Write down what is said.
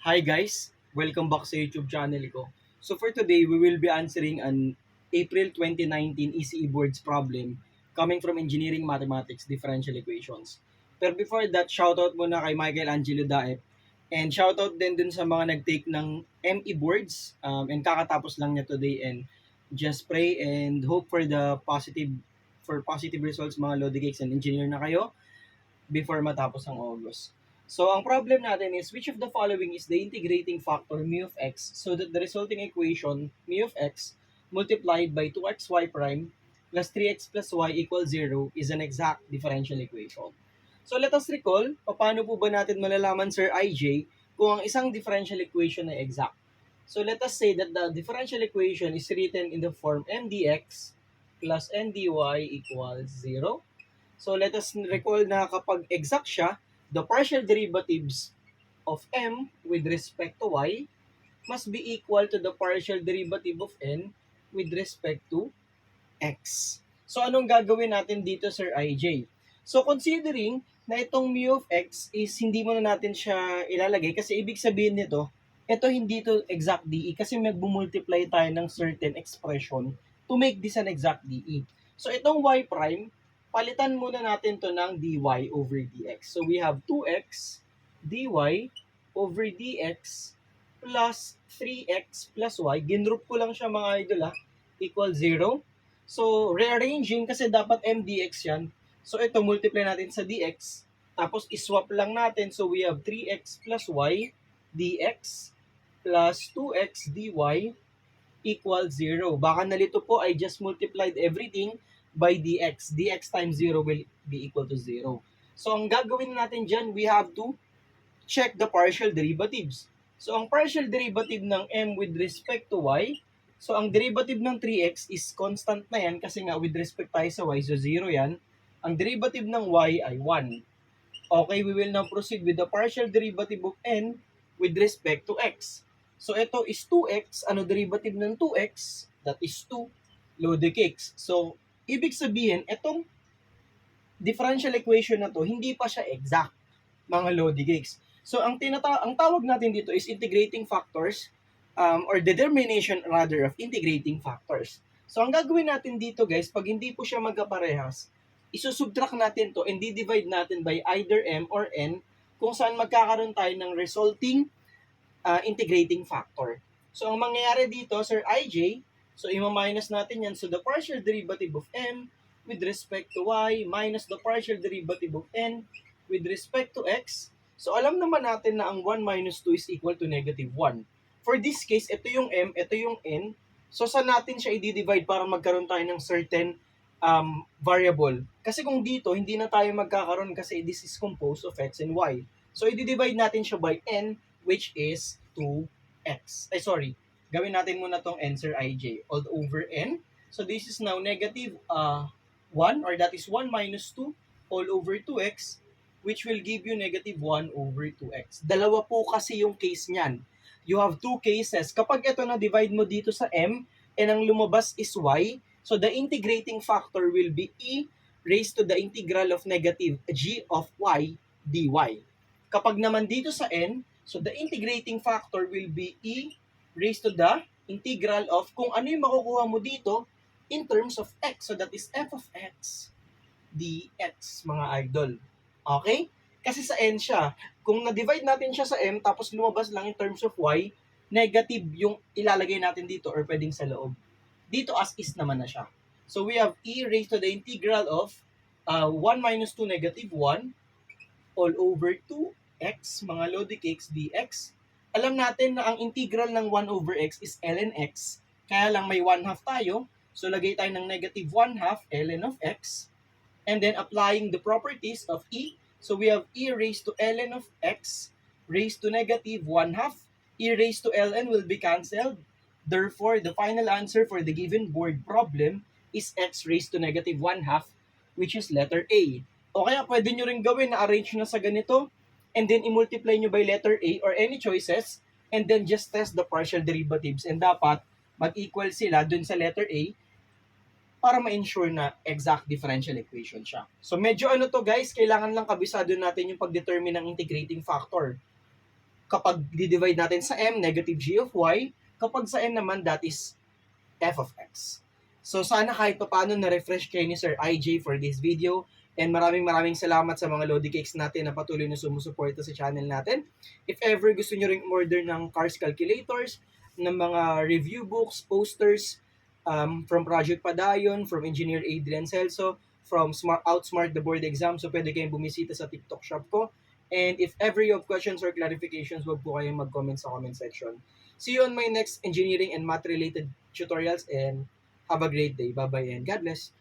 Hi guys, welcome back sa YouTube channel ko. So for today, we will be answering an April 2019 ECE boards problem coming from Engineering Mathematics Differential Equations. Pero before that, shoutout muna kay Michael Angelo Daep and shoutout din dun sa mga nag-take ng ME boards and kakatapos lang niya today and just pray and hope for the positive results mga Lodi Cakes and engineer na kayo before matapos ang August. So, ang problem natin is, which of the following is the integrating factor mu of x so that the resulting equation mu of x multiplied by 2xy prime plus 3x plus y equals 0 is an exact differential equation. So, let us recall, paano po ba natin malalaman, Sir IJ, kung ang isang differential equation ay exact? So, let us say that the differential equation is written in the form mdx plus ndy equals 0. So let us recall na kapag exact siya, the partial derivatives of m with respect to y must be equal to the partial derivative of n with respect to x. So anong gagawin natin dito, Sir IJ? So considering na itong mu of x is hindi mo na natin siya ilalagay kasi ibig sabihin nito, ito hindi to exact DE kasi mag-multiply tayo ng certain expression to make this an exact DE. So itong y prime, palitan muna natin to ng dy over dx. So we have 2x dy over dx plus 3x plus y. Ginroup ko lang siya mga idol equal 0. So, rearranging kasi dapat mdx yan. So, ito multiply natin sa dx. Tapos, iswap lang natin. So, we have 3x plus y dx plus 2x dy equals 0. Baka nalito po, I just multiplied everything by dx. Dx times 0 will be equal to 0. So, ang gagawin natin dyan, we have to check the partial derivatives. So, ang partial derivative ng m with respect to y, so ang derivative ng 3x is constant na yan kasi nga with respect tayo sa y, so 0 yan. Ang derivative ng y ay 1. Okay, we will now proceed with the partial derivative of n with respect to x. So, ito is 2x. Ano derivative ng 2x? That is 2. Lodi cakes. So, ibig sabihin, itong differential equation na to, hindi pa siya exact, mga Lodi cakes. So, ang tawag natin dito is integrating factors or determination rather of integrating factors. So, ang gagawin natin dito guys, pag hindi po siya magkaparehas, isusubtract natin to and divide natin by either m or n kung saan magkakaroon tayo ng resulting integrating factor. So, ang mangyayari dito, Sir IJ, so ima-minus natin yan. So, the partial derivative of m with respect to y minus the partial derivative of n with respect to x. So, alam naman natin na ang 1 minus 2 is equal to negative 1. For this case, ito yung m, ito yung n. So, saan natin siya i-divide para magkaroon tayo ng certain variable? Kasi kung dito, hindi na tayo magkakaroon kasi this is composed of x and y. So, i-divide natin siya by n, which is 2x. Gawin natin muna tong n, Sir IJ, all over n. So, this is now negative 1, or that is 1 minus 2 all over 2x, which will give you negative 1 over 2x. Dalawa po kasi yung case niyan. You have two cases. Kapag ito na-divide mo dito sa m, and ang lumabas is y, so the integrating factor will be e raised to the integral of negative g of y dy. Kapag naman dito sa n, so the integrating factor will be e raised to the integral of kung ano yung makukuha mo dito in terms of x. So that is f of x dx, mga idol. Okay? Kasi sa n siya. Kung na-divide natin siya sa m tapos lumabas lang in terms of y, negative yung ilalagay natin dito or pwedeng sa loob. Dito as is naman na siya. So we have e raised to the integral of 1 minus 2 negative 1 all over 2x, mga Lodi cakes, dx. Alam natin na ang integral ng 1 over x is ln x. Kaya lang may 1 half tayo. So lagay tayo ng negative 1 half ln of x. And then applying the properties of e. So we have e raised to ln of x raised to negative 1 half. E raised to ln will be cancelled. Therefore, the final answer for the given board problem is x raised to negative 1 half, which is letter A. O kaya pwede nyo rin gawin na arrange na sa ganito and then i-multiply nyo by letter A or any choices and then just test the partial derivatives and dapat mag-equal sila dun sa letter A para ma-ensure na exact differential equation siya. So medyo ano to guys, kailangan lang kabisado natin yung pag-determine ng integrating factor. Kapag di-divide natin sa m, negative g of y. Kapag sa n naman, that is f of x. So sana kahit paano na-refresh kayo ni Sir IJ for this video. And maraming salamat sa mga Lodi Cakes natin na patuloy na sumusuporta sa channel natin. If ever gusto nyo ring order ng cars calculators, ng mga review books, posters, from Project Padayon, from Engineer Adrian Celso, from Outsmart the Board Exam, so pwede kayong bumisita sa TikTok shop ko. And if ever you have questions or clarifications, wag po kayong mag-comment sa comment section. See you on my next engineering and math related tutorials, and have a great day. Bye-bye and God bless.